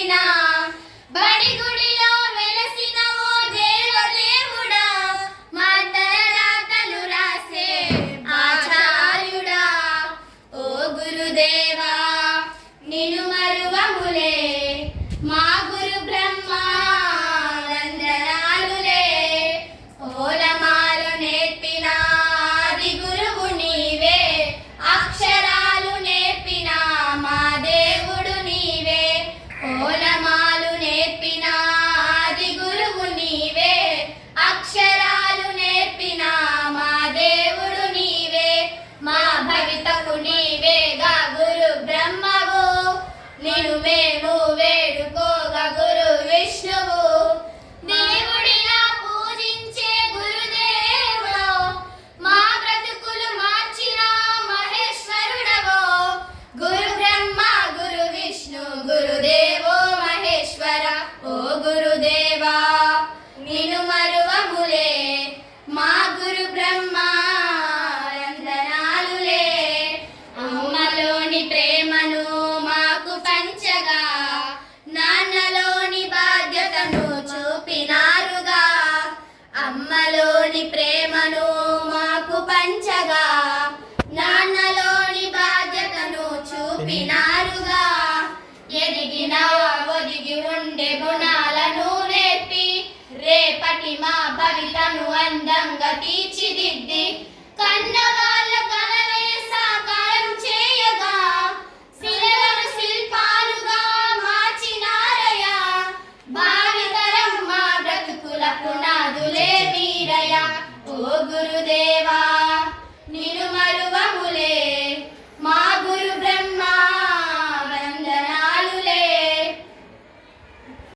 పుట్టిన బడి గుడిలో వెలసిన ఓ దేవదేవుడా మా తలరాతలు రాసే ఆచార్యుడా ఓ గురుదేవా నిన్ను మరువములే మా గురు బ్రహ్మ వందనాలులే ఓలమాలు నేర్పిన ఆది గురువు నీవే అక్షరాలు నేర్పిన మా దేవుడు నీవే ఓలమాలు నేర్పిన ఆది గురువు నీవే అక్షరాలు నేర్పిన మా దేవుడు నీవే మా భవితకు నీవేగా గురు బ్రహ్మవు నిన్ను మేము వేడుకోగా గురు విష్ణువు దేవుడిలా పూజించే గురుదేవుడో మా బ్రతుకులు మార్చిన మహేశ్వరుడవో గురు బ్రహ్మ గురు విష్ణు గురుదేవో మహేశ్వర ఓ గురుదేవా నిన్ను మరువములే మా గురు బ్రహ్మ వందనాలులే అమ్మలోని ప్రేమను మాకు పంచగా నాన్నలోని బాధ్యతను చూపినారుగా అమ్మలోని ప్రేమను మాకు పంచగా నాన్నలోని బాధ్యతను చూపినారుగా ఎదిగిన ఒదిగి ఉండే గుణాలను నేర్పి రేపటి మా భవితను అందంగా తీర్చిదిద్ది కన్నవ